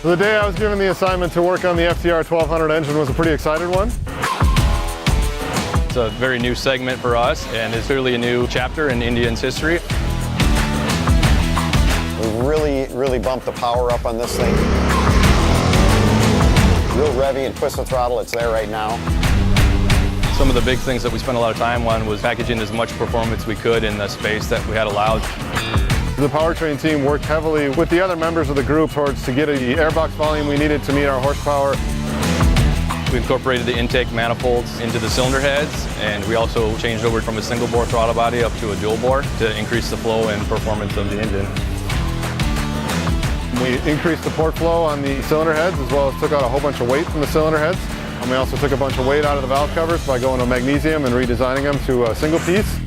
So the day I was given the assignment to work on the FTR 1200 engine was a pretty exciting one. It's a very new segment for us, and it's clearly a new chapter in Indian's history. We really bumped the power up on this thing. Real revvy and twist the throttle, it's there right now. Some of the big things that we spent a lot of time on was packaging as much performance we could in the space that we had allowed. The powertrain team worked heavily with the other members of the group towards to get the airbox volume we needed to meet our horsepower. We incorporated the intake manifolds into the cylinder heads, and we also changed over from a single bore throttle body up to a dual bore to increase the flow and performance of the engine. We increased the port flow on the cylinder heads, as well as took out a whole bunch of weight from the cylinder heads. And we also took a bunch of weight out of the valve covers by going to magnesium and redesigning them to a single piece.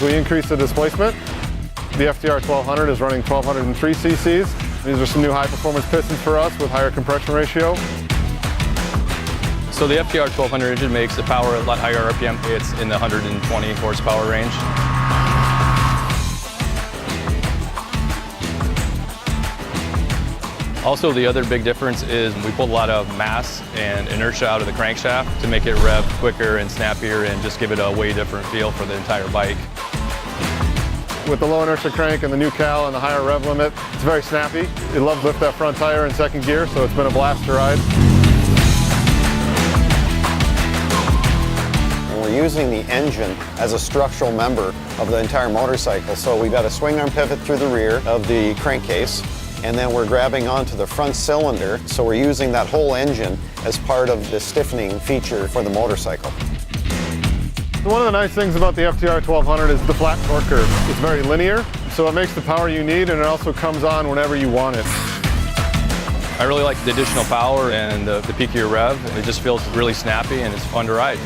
We increased the displacement. The FTR 1200 is running 1203 cc's. These are some new high-performance pistons for us with higher compression ratio. So the FTR 1200 engine makes the power a lot higher RPM. It's in the 120 horsepower range. Also, the other big difference is we pulled a lot of mass and inertia out of the crankshaft to make it rev quicker and snappier and just give it a way different feel for the entire bike. With the low inertia crank and the new cal and the higher rev limit, it's very snappy. It loves lift that front tire in second gear, so it's been a blast to ride. And we're using the engine as a structural member of the entire motorcycle. So we've got a swing arm pivot through the rear of the crankcase, and then we're grabbing onto the front cylinder, so we're using that whole engine as part of the stiffening feature for the motorcycle. One of the nice things about the FTR 1200 is the flat torque curve. It's very linear, so it makes the power you need, and it also comes on whenever you want it. I really like the additional power and the peakier rev. It just feels really snappy and it's fun to ride.